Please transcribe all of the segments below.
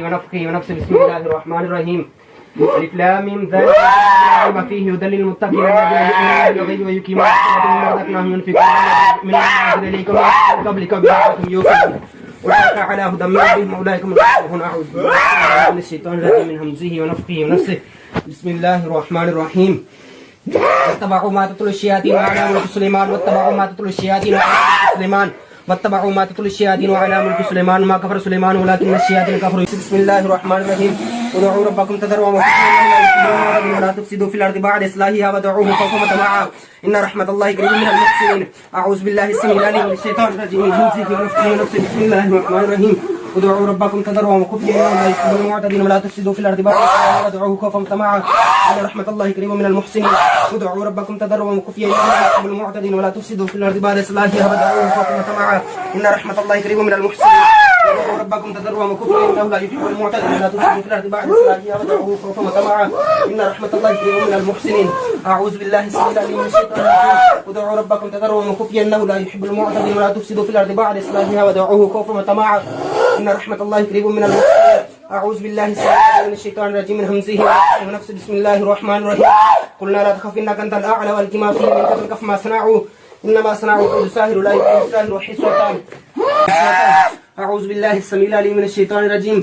ونفخه ونفسه. بسم الله الرحمن الرحيم. ألف لام ميم ذلك الكتاب لا ريب فيه هدى للمتقين الذين يؤمنون بالغيب ويقيمون الصلاة ومما رزقناهم ينفقون مما أنزل إليكم من قبلك برحمة يوقنون أولئك على هدى من ربهم أولئك هم المفلحون. أعوذ بالله من الشيطان الرجيم من همزه ونفخه ونفسه. بسم الله الرحمن الرحيم. واتبعوا ما تتلو الشياطين على ملك سليمان واتبعوا ما تتلو الشياطين على ملك سليمان واتبعوا ما تتلو الشياطين على ملك سليمان ما كفر سليمان ولكن الشياطين كفروا. بسم الله الرحمن الرحيم. ادعوا ربكم تضرعا وخفيا ولا تفسدوا في الارض بعد اصلاحها ودعوه خوفا وطمعا ان رحمة الله قريب من المحسنين. اعوذ بالله السميع العليم من الشيطان الرجيم من همزه ونفخه ونفسه. بسم الله الرحمن الرحيم. ادعوا ربكم تضرعا وخفيا ولا يحب المعتدين ولا تفسدوا في الارض بعد اصلاحها ودعوه خوفا وطمعا ان رحمة الله قريب من المحسنين. ادعوا ربكم تضرعا وخفيا ولا يحب المعتدين ولا تفسدوا في الارض بعد اصلاحها ودعوه خوفا وطمعا ان رحمة الله قريب من المحسنين. ادعوا ربكم تضرعا وخفيا انه لا يحب المعتدين ولا تفسدوا في الارض بعد اصلاحها ودعوه خوفا وطمعا ان رحمة الله قريب من المحسنين. اعوذ بالله السميع العليم من الشيطان الرجيم. ادعوا ربكم تضرعا وخفيا انه لا يحب المعتدين ولا تفسدوا في الارض بعد اصلاحها ودعوه خوفا وطمعا ان رحمة الله قريب من المحسنين. اعوذ بالله السميع العليم من الشيطان الرجيم من همزه ونفسه. بسم الله الرحمن الرحيم. قلنا لا تخف انك انت الاعلى والق ما فيه من تلقف ما صنعوا انما صنعوا كل ساهر لا يفلح الساهر وحسوتان. أعوذ بالله السميع العليم من الشيطان الرجيم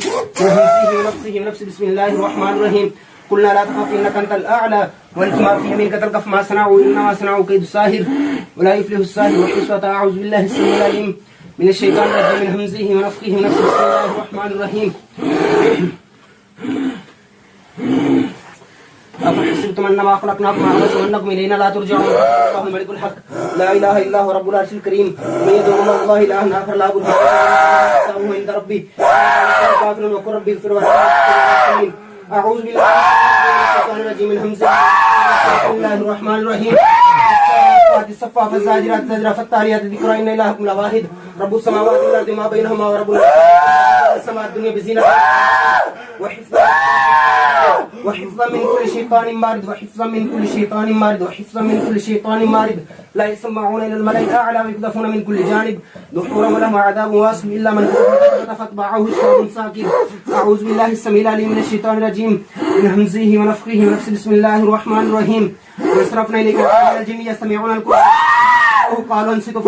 من همزه ونفسه. بسم الله الرحمن الرحيم. قلنا لا تخف إنك أنت الأعلى والق ما في يمينك تلقف ما صنعوا إنما صنعوا كيد الساهر ولا يفلح الساهر وحسوة. أعوذ بالله السميع العليم من الشيطان الرجيم من همزه ونفخه ونفسه. بسم الله الرحمن الرحيم. أفحسبتم أنما خلقناكم عبثا وأنكم إلينا لا ترجعون. الله الملك الحق لا إله إلا هو رب العرش الكريم. من يدعو مع الله إلها آخر لا برهان له عند ربي كافر وقل ربي اغفر وارحم. أعوذ بالله من الشيطان الرجيم من همزه. بسم الله الرحمن الرحيم. الصفات الزاجرات زجرا فالتاليات ذكرى إن إلهكم لواحد رب السماوات والأرض ما بينهما ورب السماء الدنيا بزينة وحفظا من كل شيطان مارد وحفظا من كل شيطان مارد وحفظا من كل شيطان مارد لا يسمعون إلى الملأ الأعلى ويقذفون من كل جانب دحورا ولهم عذاب واصب إلا من كفر فاتبعه شهاب ساكن. أعوذ بالله السميع العليم من الشيطان الرجيم من همزه ونفخه ونفسه. بسم الله الرحمن الرحيم. ويصرفنا إليك من الجن يستمعون القرآن قالوا انصتوا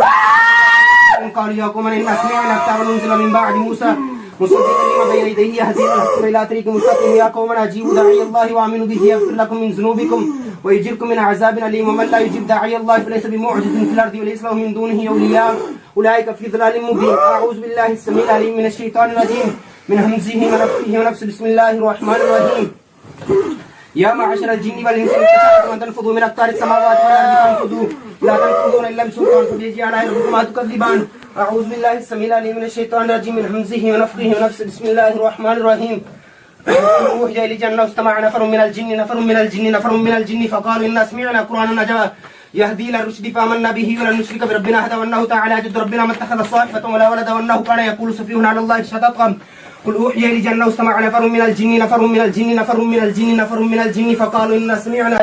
قالوا يا قوم إنا سمعنا كتابا أنزل من بعد موسى مصدقا لما بين يديه يهدي إلى طريق مستقيم. يا قومنا أجيبوا داعي الله وآمنوا به يغفر لكم من ذنوبكم ويجركم من عذاب أليم. ومن لا يجيب داعي الله فليس بمعجز في الأرض وليس له من دونه أولياء أولئك في ضلال مبين. أعوذ بالله السميع العليم من الشيطان الرجيم من همزه ونفخه ونفسه. بسم الله الرحمن الرحيم. يا معشر الجن والإنس إن استطعتم أن تنفذوا من أقطار السماوات والأرض فانفذوا لا تنفذون إلا بسلطان فبأي آلاء ربكما تكذبان. أعوذ بالله السميع العليم من الشيطان الرجيم من همزه ونفخه ونفسه. بسم الله الرحمن الرحيم. أوحي إلي جنة استمع نفر من الجن فقالوا إنا سمعنا قرآنا عجبا يهدي إلى الرشد فآمنا به ولن نشرك بربنا أحدا وأنه تعالى جد ربنا ما اتخذ صاحبة ولا ولدا وأنه كان يقول سفيهنا على الله شططا. قل أوحي إلي جنة استمع نفر من الجن فقالوا إنا سمعنا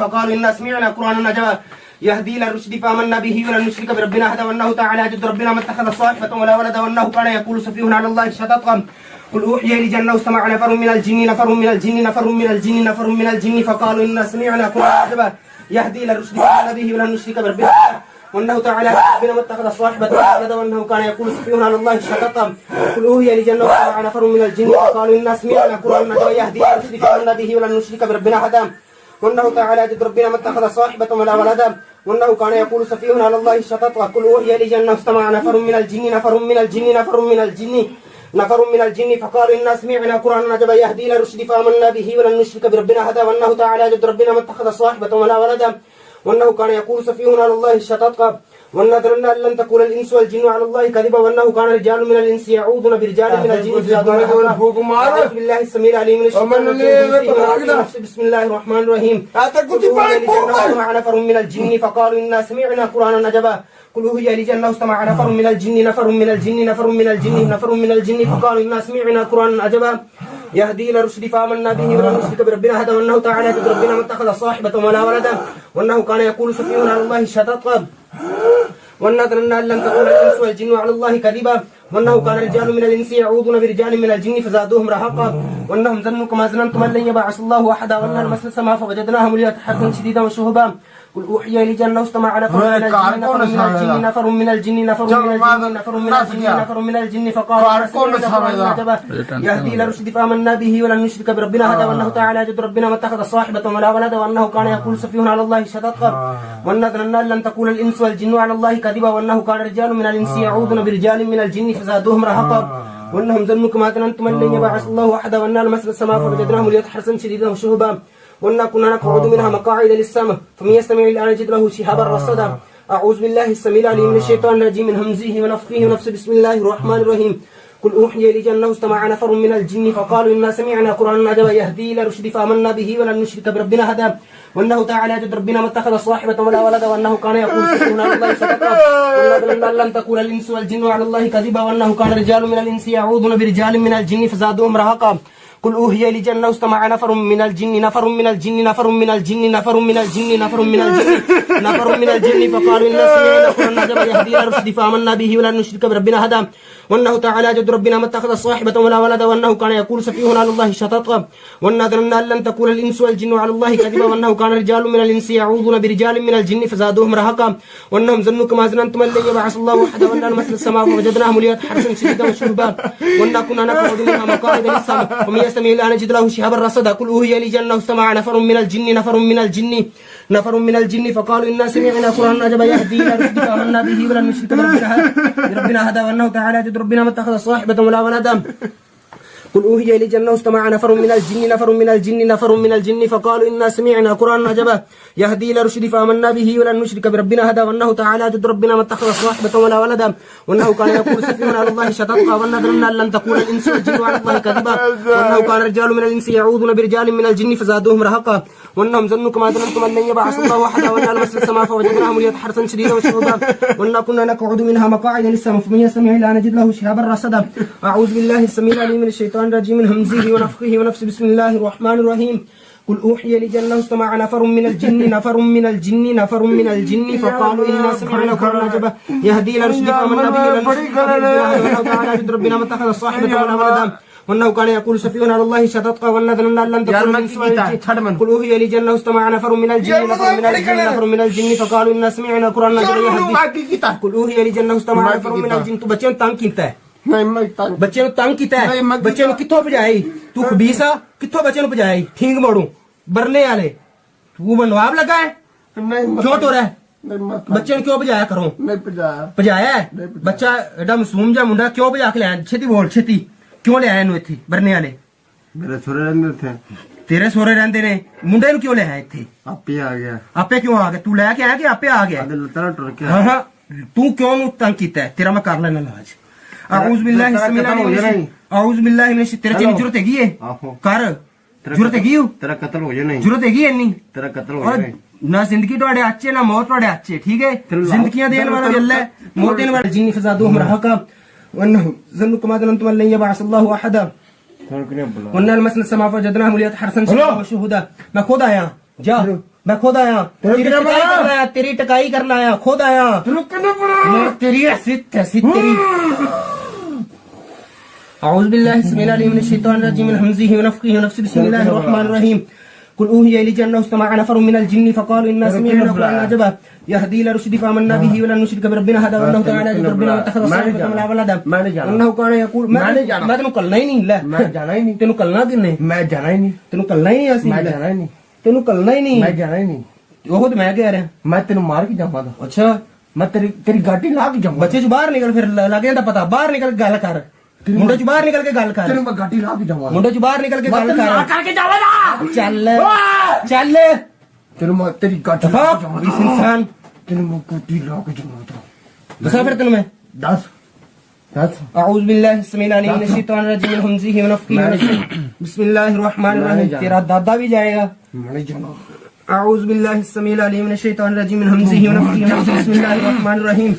فقالوا إنا سمعنا قرآنا عجبا يهدي إلى الرشد فآمنا به ولن نشرك بربنا أحدا وأنه تعالى جد ربنا ما اتخذ صاحبة ولا ولدا وأنه كان يقول سفيهنا على الله شططا. قل أوحي إلي جنة استمع نفر من الجن فقالوا إنا سمعنا قرآنا عجبا يهدي إلى الرشد فآمنا به ولن نشرك بربنا وأنه تعالى ربنا ما اتخذ صاحبة ولا ولدا وأنه كان يقول سفيهنا على الله شططا. قل أوحي إلي جنة استمع نفر من الجن فقالوا إنا سمعنا قرآنا عجبا يهدي إلى الرشد فآمنا به ولن نشرك بربنا أحدا وأنه تعالى جد ربنا ما اتخذ صاحبة ولا ولدا وأنه كان يقول سفيهنا على الله شططا. قل أوحي إلي جنة استمع نفر من الجن فقالوا إنا سمعنا قرآنا عجبا يهدي إلى الرشد فآمنا به ولن نشرك بربنا أحدا وأنه تعالى جد ربنا ما اتخذ صاحبة ولا ولدا وأنه كان يقول سفيهنا على الله شططا. ونذرنا أن لن تكون الإنس والجن على الله كذبا وأنه كان رجال من الإنس يعوذون برجال من الجن أعوذ بالله السميع العليم من الشيطان الرجيم. بسم الله الرحمن الرحيم. استمع نفر من الجن فقالوا إنا سمعنا قرآنا عجبا. قل أوحي إلي جنة استمع نفر من الجن فقالوا إنا سمعنا قرآنا عجبا يهدي إلى الرشد فآمنا به ولن نشرك بربنا أحدا وأنه تعالى جد ربنا ما اتخذ صاحبة ولا ولدا وأنه كان يقول سفيهنا على الله شططا. ونذرنا أن لن تكون الإنس والجن على الله كذبا وأنه كان رجال من الإنس يعوذون برجال من الجن فزادوهم رهقا وأنهم ظنوا كما ظننتم أن لن يبعث الله أحدا وأن المس السماء فوجدناها مليئة حرثا شديدا وشهبا قل أوحي إلي أنه استمع نفر من الجن نفر من الجن نفر من الجن نفر من الجن نفر من الجن فقالوا يهدي إلى الرشد فآمنا به ولن نشرك بربنا أحدا وأنه تعالى جد ربنا ما اتخذ صاحبة ولا ولدا وأنه كان يقول سفيهنا على الله شططا وأن ظننا لن تكون الإنس والجن على الله كذبا وأنه كان رجال من الإنس يعوذون برجال من الجن فزادوهم رهقا وأنهم ظنوا كما ظننتم أن لن يبعث الله أحدا وأن لمسنا السماء فوجدناه مليئة حرثا شديدا وشهبا وأنا كنا نقعد منها مقاعد للسمع فمن يستمع الآن يجد له شهابا رصدا أعوذ بالله السميع العليم من الشيطان الرجيم من همزه ونفخه ونفسه بسم الله الرحمن الرحيم قل أوحي إلي أنه استمع نفر من الجن فقالوا إنا سمعنا قرآنا عجبا يهدي إلى الرشد فآمنا به ولن نشرك بربنا أحدا وأنه تعالى جد ربنا ما اتخذ صاحبة ولا ولدا وأنه كان يقول سفيهنا على الله شططا وأن لن تكون الإنس والجن على الله كذبا وأنه كان رجال من الإنس يعوذون برجال من الجن فزادوهم رهقا قل أوحي إلي أنه استمع نفر من الجن نفر من الجن نفر من الجن نفر من الجن نفر من الجن نفر من الجن فقالوا إنا سمعنا قرآنا عجبا يهدي إلى الرشد فآمنا به ولن نشرك بربنا أحدا وأنه تعالى جد ربنا ما اتخذ صاحبة ولا ولدا وأنه كان يقول سفيهنا على الله شططا وأن ظننا أن لن تكون الإنس والجن على الله كذبا وأنه كان رجال من الإنس يعوذون برجال من الجن فزادوهم رهقا وأنهم ظنوا كما ظننتم أن لن يبعث الله أحدا وأن لمسنا السماء فوجدناها مليئة حرثا شديدا وشهبا وأنا كنا نقعد منها مقاعد للسمع ومن يستمع الآن يجد له شهابا رصدا قل أوحي إلي أنه استمع نفر من الجن نفر من الجن فقالوا إنا سمعنا قرآنا عجبا يهدي إلى الرشد فآمنا به ولن نشرك بربنا أحدا وأنه تعالى جد ربنا ما اتخذ صاحبة ولا ولدا قل أوحي إلي أنه استمع نفر من الجن نفر من الجن فقالوا إنا سمعنا قرآنا عجبا يهدي إلى الرشد فآمنا به ولن نشرك بربنا أحدا وأنه تعالى جد ربنا ما اتخذ صاحبة ولا ولدا وأنه كان يقول سفيهنا على الله شططا وأن ظننا أن لن تكون الإنس والجن على الله كذبا وأنه كان رجال من الإنس يعوذون برجال من الجن فزادوهم رهقا وأنهم ظنوا كما ظننتم أن لن يبعث الله أحدا وأن لمسنا السماء فوجدناها مليئة حرثا شديدا وشهبا وأنا كنا نقعد منها مقاعد للسمع فمن يستمع الآن يجد له شهابا رصدا أعوذ بالله السميع العليم من الشيطان الرجيم من همزه ونفخه ونفسه بسم الله الرحمن الرحيم قل أوحي إلي أنه استمع نفر من الجن فقالوا إنا سمعنا قرآنا عجبا يهدي إلى الرشد فآمنا به ولن نشرك بربنا تعالى جد ربنا ما اتخذ صاحبة ولا ولدا وأنه كان يقول سفيهنا على الله شططا وأن ظننا أن لن تكون الإنس والجن قل أوحي إلي أنه استمع نفر من الجن نفر من الجن فقالوا إنا سمعنا قرآنا عجبا يهدي قل أوحي إلي أنه استمع نفر من الجن तो बच्चे तंग कीता है बच्चे ਨੂੰ ਤੰਗ ਕੀਤਾ ਹੈ ਬੱਚੇ ਨੂੰ ਕਿੱਥੋਂ ਭਜਾਈ ਤੂੰ ਖਬੀਸਾ ਕਿੱਥੋਂ ਬੱਚੇ ਨੂੰ ਭਜਾਈ ਠੀਕ ਮੋੜੂ ਬਰਨੇ ਵਾਲੇ ਤੂੰ बनवाब लगा है क्यों तो रहा बच्चे ने क्यों भजाया करो भजाया बच्चा एडा मासूम जा मुंडा क्यों भजा के लाया छेती बोल छेती क्यों ले आया इत्थे बरने वाले मेरे सोरे रहंदे थे तेरे सोरे रहंदे ने मुंडे ਨੂੰ क्यों ले आया इत्थे आपे आ गया आपे क्यों आ गया तू लेके आया कि आपे आ गया तरह टुर के हां तू क्यों नु तंग कीता है तेरा मैं कर लेना इलाज अऊज़ बिल्लाहि तेरे तेरी जरूरत हैगी है कर जरूरत हैगी तेरा कत्ल हो जाना जरूरत हैगी इन्नी तेरा कत्ल हो जाना ना जिंदगी ਤੁਹਾਡੇ ਅੱਛੇ ਨਾ ਮੌਤ ਤੁਹਾਡੇ ਅੱਛੇ ਠੀਕ ਹੈ ਜ਼ਿੰਦਗੀਆਂ ਦੇਣ ਵਾਲਾ ਅੱਲਾ ਹੈ ਮੌਤ ਦੇਣ ਵਾਲਾ ਜਿੰਨੀ ਫਜ਼ਾਦੂਹum ਰਹਾqa وانه ظنوا كما ظننتم ان لن يبعث الله احدا وان المسنا السماء فوجدناها مليئة حرثا وشهدا मैं खुद आया जा मैं खुद आया तेरी टकाई करना आया खुद आया तेरी हसीत तेरी أعوذ بالله السميع العليم من الشيطان الرجيم من همزه ونفخه ونفسه بسم الله الرحمن الرحيم قل أوحي إلي أنه استمع نفر من الجن فقالوا إنا سمعنا قرآنا عجبا يهدي إلى الرشد فآمنا به ولن نشرك بربنا أحدا وأنه تعالى جد ربنا ما اتخذ صاحبة ولا ولدا وأنه كان يقول मैं तेनू कलना ही नहीं ले मैं जाना ही नहीं तेनू कलना किन्ने मैं जाना ही नहीं तेनू कलना ही नहीं असि मैं जाना ही नहीं तेनू कलना ही नहीं मैं जाना ही नहीं वो तो मैं कह रहा मैं तेनू मार के जाऊंगा अच्छा मैं तेरी गाड़ी ला के जाऊंगा बच्चे जो बाहर निकल फिर लगे ना पता बाहर निकल गल कर मुंडे च बाहर निकल के गल कर तेरे मैं गाड़ी ला के जाऊंगा मुंडे च बाहर निकल के गल करके जाऊंगा चल चल तेरे मैं तेरी गाड़ी इस इंसान तेरे मैं गाड़ी ला के जाऊंगा बस फिर तेरे मैं 10 أعوذ بالله السميع العليم من الشيطان الرجيم من همزه ونفخه ونفسه بسم الله الرحمن الرحيم तेरा दादा भी जाएगा أعوذ بالله السميع العليم من الشيطان الرجيم من همزه ونفخه ونفسه بسم الله الرحمن الرحيم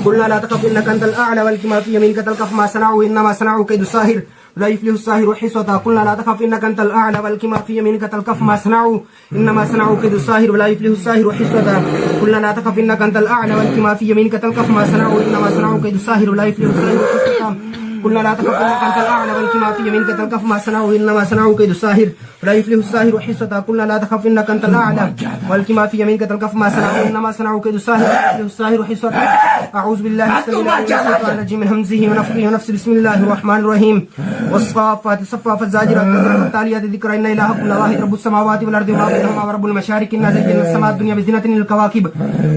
قلنا لا تخف إنك أنت الأعلى والك ما في يمينك تلقف ما صنعوا إنما صنعوا كيد ساحر لا يفلح الساهر حصته قلنا لا تخف إنك أنت الأعلى والكما في يمينك تلقف ما صنعوا إنما صنعوا كيد الساهر ولا يفلح الساهر حصته قلنا لا تخف إنك أنت الأعلى والكما في يمينك تلقف ما صنعوا إنما صنعوا كيد الساهر ولا يفلح الساهر حصته قلنا لا تخف إنك أنت الأعلى والكما في يمينك تلقف ما صنعوا إنما صنعوا كيد الساهر ولا يفلح الساهر حصته قلنا لا تخف إنك أنت الأعلى والكما في يمينك تلقف ما صنعوا إنما صنعوا كيد الساهر ولا يفلح الساهر حصته أعوذ بالله السميع العليم من الشيطان الرجيم من همزه ونفخه ونفسه بسم الله الرحمن الرحيم والصافات صفا فالزاجرات ذكرا فالتاليات ذكرا إن إلهكم لواحد رب السماوات والأرض وما بينهما ورب المشارق إنا زينا السماء الدنيا بزينة للكواكب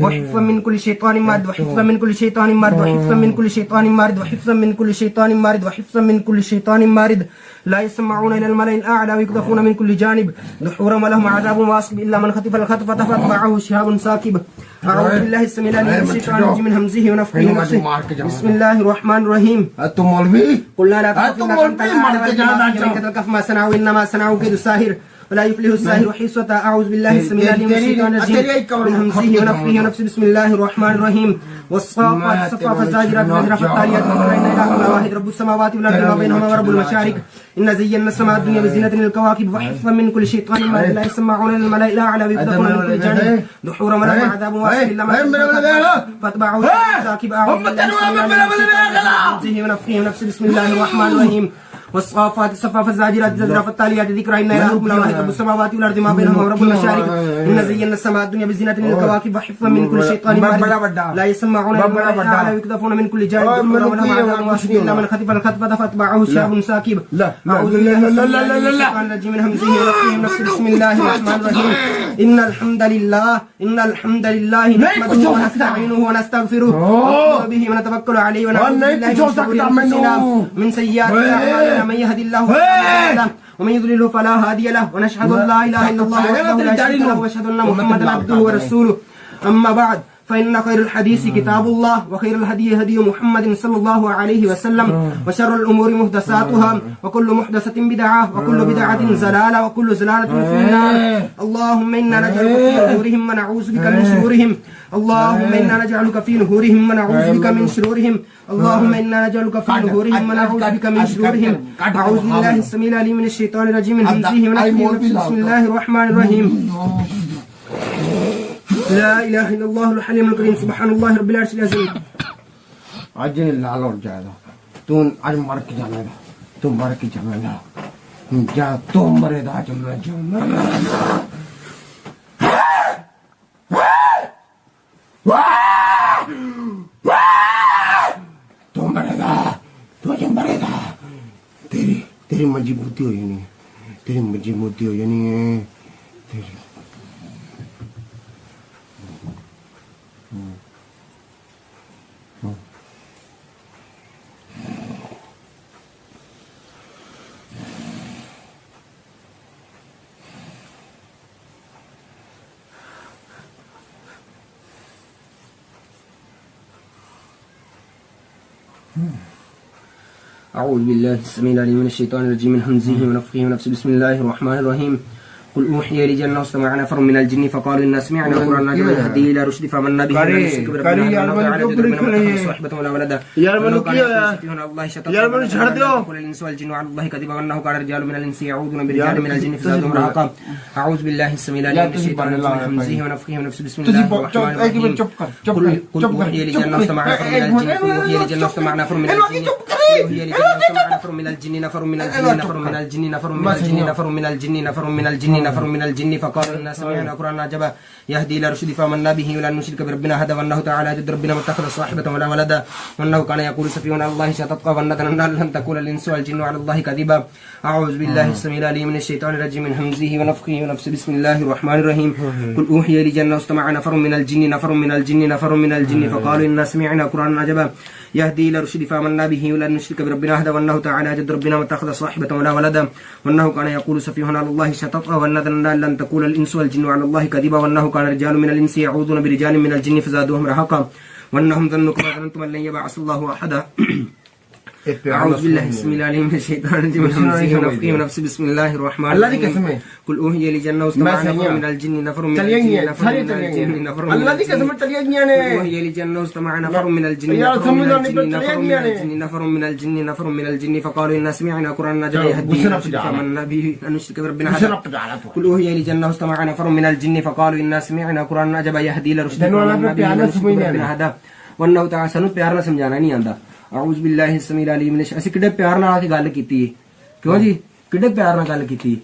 وحفظا من كل شيطان مارد وحفظا من كل شيطان مارد وحفظا من كل شيطان مارد وحفظا من كل شيطان مارد وحفظا من كل شيطان مارد لا يسمعون إلى الملأ الأعلى ويقذفون من كل جانب دحورا ولهم عذاب واصب إلا من خطف الخطفة فاتبعه شهاب ساكب أعوذ بالله السميع العليم من الشيطان الرجيم من همزه ونفخه ونفسه بسم الله الرحمن الرحيم तुम मौलवी قلنا لا تخف إنك أنت الأعلى والكما تلقف ما صنعوا إنما صنعوا كيد الساهر ولا يفلح الساهر حصته أعوذ بالله السميع العليم من الشيطان الرجيم من همزه ونفخه ونفسه بسم الله الرحمن الرحيم والصافات صفا فالزاجرات زجرا فالتاليات ذكرا إن إلهكم لواحد رب السماوات والأرض وما بينهما ورب المشارق إن زينا السماء الدنيا بزينة للكواكب وحفظا من كل شيطان مارد لا يسمعون إلى الملأ الأعلى ويقذفون من كل جانب دحورا ولهم عذاب واصب إلا من فاتبعه ساكب أعوذ بالله السميع العليم من همزه ونفخه ونفسه بسم الله الرحمن الرحيم والصافات صفا فالزاجرات زجرا فالتاليات ذكرا إن إلهكم لواحد رب السماوات والأرض ما بينهما ورب المشارق إن زينا السماء الدنيا بزينة للكواكب وحفظا من كل شيطان مارد لا يسمعون إلى الملأ الأعلى ويقذفون من كل جانب دحورا ولهم عذاب واصب إلا من خطف الخطفة فاتبعه شهاب ساكب أعوذ بالله السميع العليم من الشيطان الرجيم من همزه ونفخه ونفسه بسم الله الرحمن الرحيم إن الحمد لله نحمده ونستعينه ونستغفره ونؤمن به ونتوكل عليه ونعوذ بالله من شرور أنفسنا من سيئات أعمالنا من يهد الله فلا مضل له ومن يضلله فلا هادي له ونشهد أن لا إله إلا الله وحده لا شريك له وأشهد أن محمدا عبده ورسوله أما بعد فإن خير الحديث كتاب الله وخير الهدي هدي محمد صلى الله عليه وسلم وشر الأمور محدثاتها وكل محدثة بدعة وكل بدعة زلالة وكل زلالة في النار اللهم إنا نجعلك في نحورهم ونعوذ بك من شرورهم اللهم إنا نجعلك في نحورهم ونعوذ بك من شرورهم اللهم إنا نجعلك في نحورهم ونعوذ بك من شرورهم أعوذ بالله السميع العليم من الشيطان الرجيم من همزه ونفخه ونفسه بسم الله الرحمن الرحيم لا إله إلا الله الحليم الكريم سبحان الله رب العرش العظيم عجل اللي على رجعنا تون على مرك جمالا تون مرك جمالا جا تون مريض عجمنا جمالا تون مريضا تون مريضا तेरी मजबूती हो यानी तेरी मजबूती हो यानी तेरी أعوذ بالله السميع العليم من الشيطان الرجيم من همزه ونفخه ونفسه بسم الله الرحمن الرحيم قل أوحي لي أنه استمع نفر من الجن فقالوا إنا سمعنا قرآنا عجبا يهدي إلى رشد فآمنا به ولن نشرك بربنا أحدا ولا صاحبة ولا ولدا وأنه كان يستفتحون على الله شططا وقل الإنس والجن على الله كذبا وأنه كان رجال من الإنس يعوذون برجال من الجن فزادهم رهقا أعوذ بالله السميع العليم من الشيطان الرجيم من همزه ونفخه ونفسه بسم الله الرحمن الرحيم قل أوحي لي أنه استمع نفر من الجن أوحي لي أنه استمع نفر من الجن أوحي لي أنه استمع نفر من الجن نفر من الجن نفر من الجن نفر من الجن نفر من الجن نفر من الجن نفر من الجن فقالوا إنا سمعنا قرآنا عجبا يهدي إلى رشد فآمنا به ولن نشرك بربنا أحدا وأنه تعالى جد ربنا ما اتخذ صاحبة ولا ولدا وأنه كان يقول سفيهنا على الله شططا وأننا لن تكون الإنس والجن على الله كذبا أعوذ بالله السميع العليم من الشيطان الرجيم من همزه ونفخه ونفسه بسم الله الرحمن الرحيم قل أوحي لي أنه استمع نفر من الجن نفر من الجن نفر من الجن فقالوا إنا سمعنا قرآنا عجبا يهدي إلى رشد فآمنا به ولن نشرك بربنا أحدا وأنه تعالى جد ربنا ما اتخذ صاحبة ولا ولدا وأنه كان يقول سفيهنا على الله شططا وأننا لن تكون الإنس والجن على الله كذبا وأنه كان رجال من الإنس يعوذون برجال من الجن فزادوهم رهقا وأنهم ظنوا كما ظننتم أن لن يبعث الله أحدا أعوذ بالله بسم الله العليم من الشيطان الرجيم من همزه ونفخه ونفسه بسم الله الرحمن अल्लाह दी الرحيم कसम है قل أوحي إلي أنه استمع نفر من الجن نفر من चलिए الجن गई نفر सारी من चलिए الجن गई نفر من अल्लाह दी कसम الجن चलिए गई ने أوحي إلي أنه استمع نفر من الجن यार نفر من समझ नहीं الجن पर نفر चलिए من गई ने الجن نفر من الجن نفر من الجن فقالوا إنا سمعنا قرآنا عجبا चलो, يهدي गुस्से إلى ना الرشد पजाना। فآمنا به لن نشرك بربنا गुस्से أحدا ना पजाना तो قل أوحي إلي أنه استمع نفر من الجن فقالوا إنا سمعنا قرآنا عجبا يهدي إلى الرشد तेनू वाला فآمنا पे به प्यार لن ना نشرك समझने بربنا आना। أحدا والله تعالى ਸਾਨੂੰ ਪਿਆਰ ਨਾਲ ਸਮਝਾਣਾ ਨਹੀਂ ਆਂਦਾ أعوذ بالله السميع العليم من ਅਸੀਂ ਕਿੱਡੇ ਪਿਆਰ ਨਾਲ ਆ ਕੇ ਗੱਲ ਕੀਤੀ ਹੈ ਕਿਉਂ ਜੀ ਕਿੱਡੇ ਪਿਆਰ ਨਾਲ ਗੱਲ ਕੀਤੀ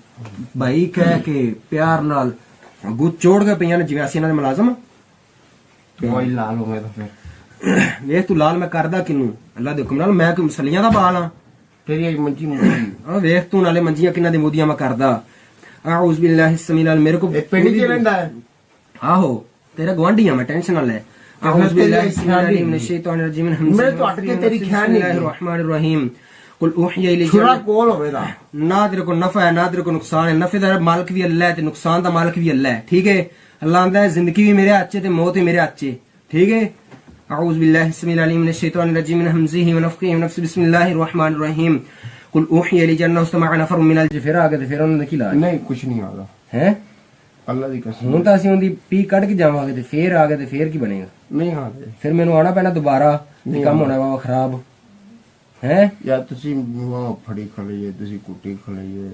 ਭਾਈ ਕਹਿ ਕੇ ਪਿਆਰ ਨਾਲ ਗੁੱਤ ਚੋੜ ਕੇ ਪਈਆਂ ਨੇ ਜਿਵੇਂ ਅਸੀਂ ਇਹਨਾਂ ਦੇ ਮੁਲਾਜ਼ਮ वही लाल हो गया तो फिर ਵੇਖ ਤੂੰ ਲਾਲ ਮੈਂ ਕਰਦਾ ਕਿਨੂੰ ਅੱਲਾ ਦੇ ਹੁਕਮ ਨਾਲ ਮੈਂ ਕਿ ਮੁਸਲੀਆਂ ਦਾ ਬਾਲ ਆ तेरी एक मंजी मुझी ਆ ਵੇਖ ਤੂੰ ਨਾਲੇ ਮੰਜੀਆਂ ਕਿੰਨਾਂ ਦੀ ਮੋਦੀਆਂ ਮੈਂ ਕਰਦਾ أعوذ بالله السميع العليم ਮੇਰੇ ਕੋ एक पेंडी के रहता है ਆਹੋ ਤੇਰਾ ਗਵਾਂਢੀ ਆ ਮੈਂ ਟੈਨਸ਼ਨ ਨਾ ਲੈ أعوذ بالله السميع العليم من الشيطان الرجيم من همزه मैं तो अटके तेरी ख्याल بسم नहीं الله की। الرحمن الرحيم قل اوحي الي छुरा कोल हो गया ना तेरे को नफा है ना तेरे को नुकसान है नफे का मालिक भी अल्लाह है ते नुकसान का मालिक भी अल्लाह है ठीक है अल्लाह आंदा है जिंदगी भी मेरे हाथ च ते मौत भी मेरे हाथ च ठीक है أعوذ بالله السميع العليم من الشيطان الرجيم من همزه ونفخه ونفسه بسم الله الرحمن الرحيم قل اوحي الي انه استمع نفر من الجن फिर आगे ते फिर उन्होंने की लाज नहीं कुछ नहीं होगा है अल्लाह दी कसम ਹੁਣ ਤਾਂ ਅਸੀਂ ਉਹਦੀ ਪੀ ਕੱਢ ਕੇ ਜਾਵਾਂਗੇ ਤੇ ਫੇਰ ਆ ਗਏ ਤੇ ਫੇਰ ਕੀ ਬਣੇਗਾ नहीं हां ਫਿਰ ਮੈਨੂੰ ਆਣਾ ਪੈਣਾ ਦੁਬਾਰਾ ਤੇ ਕੰਮ ਹੋਣਾ ਵਾ ਖਰਾਬ ਹੈ या तुसी वहां फड़ी खलइए तुसी कुटी खलइए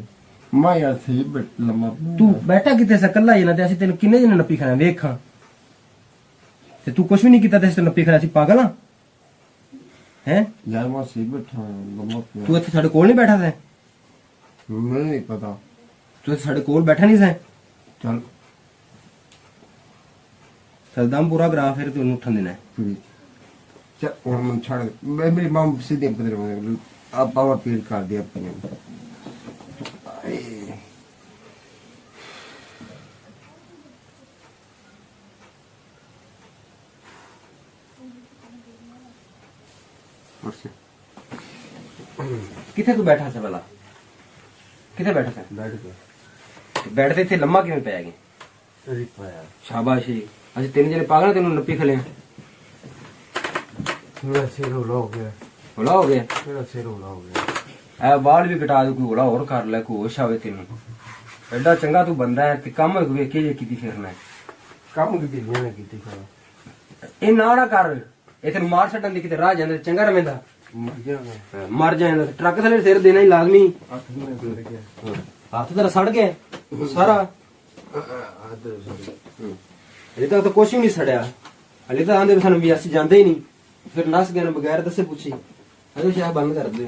मैं यार सी बट लम्मा ਤੂੰ ਬੈਠਾ ਕਿੱਥੇ ਸਾ ਕੱਲਾ ਹੀ ਨਾ ਤੇ ਅਸੀਂ ਤੈਨੂੰ ਕਿੰਨੇ ਜਣੇ ਨੱਪੀ ਖਾਣਾ ਵੇਖਾਂ ਤੇ ਤੂੰ ਕੁਝ ਵੀ ਨਹੀਂ ਕੀਤਾ ਤੇ ਅਸੀਂ ਤੈਨੂੰ ਨੱਪੀ ਖਾਣਾ ਸੀ ਪਾਗਲ ਆ ਹੈ यार वहां सी बैठा लम्मा ਤੂੰ ਇੱਥੇ ਸਾਡੇ ਕੋਲ ਨਹੀਂ ਬੈਠਾ ਸੈਂ मैं नहीं पता ਤੂੰ ਇੱਥੇ ਸਾਡੇ ਕੋਲ ਬੈਠਾ ਨਹੀਂ ਸੈਂ चल ਸਲਦਮ ਪੂਰਾ ਗ੍ਰਾਫ ਫਿਰ ਤੈਨੂੰ ਉੱਠਣ ਦੇਣਾ ਹੈ। प्लीज चल और मन छाड़ दे। मैं मेरी मां सीधे पकड़ में अब पावा पीड़ कर दिया अपने ਕਿੱਥੇ ਤੂੰ ਬੈਠਾ ਸੀ ਪਹਿਲਾਂ ਕਿੱਥੇ ਬੈਠਾ ਸੀ बैठ गया ਬੈਠ ਤੇ ਇੱਥੇ ਲੰਮਾ ਕਿਵੇਂ ਪੈ ਗਿਆ अरे पाया ਸ਼ਾਬਾਸ਼ ਏ। ਅਸੀਂ ਤਿੰਨ ਜਣੇ ਪਾਗਲ ਆ, ਤੈਨੂੰ ਨੱਪੀ ਖਲੇ मेरा सिर होला हो गया ਹੋਲਾ ਹੋ ਗਿਆ मेरा सिर होला हो गया ਐ ਵਾਲ ਵੀ ਕਟਾ ਦੇ ਕੋਈ ਹੋਲਾ ਹੋਰ ਕਰ ਲੈ ਕੋਈ ਹੋਸ਼ ਆਵੇ ਤੈਨੂੰ ਐਡਾ ਚੰਗਾ ਤੂੰ ਬੰਦਾ ਹੈ ਤੇ ਕੰਮ ਵੇਖੇ ਜੇ ਕੀਤੀ ਫਿਰਨਾ ਹੈ। काम की बिल्लियां ने की थी खरा ਇਹ ਨਾ ਕਰ ਇਹ ਤੈਨੂੰ ਮਾਰ ਛੱਡਣ ਦੀ ਕਿਤੇ ਰਾਹ ਜਾਂਦਾ ਤੇ ਚੰਗਾ ਰਵੇਂਦਾ मर गया मैं ਮਰ ਜਾਏਗਾ ਟਰੱਕ ਥੱਲੇ ਸਿਰ ਦੇਣਾ ਹੀ ਲਾਜ਼ਮੀ आठ में गिर गया ਹੱਥ ਤੇਰਾ ਸੜ ਗਿਆ ਸਾਰਾ आधे सॉरी ਅਜੇ ਤੱਕ ਤਾਂ ਕੁਛ ਵੀ ਨਹੀਂ ਸੜਿਆ ਹਲੇ ਤਾਂ ਆਂਦੇ ਸਾਨੂੰ ਵੀ ਅਸੀਂ ਜਾਂਦੇ ਹੀ ਨਹੀਂ ਫਿਰ ਨਸ ਗਏ ਨੇ ਬਗੈਰ ਦੱਸੇ ਪੁੱਛੀ ਅਜੇ ਸ਼ਾਹ ਬੰਦ ਕਰ ਦੇ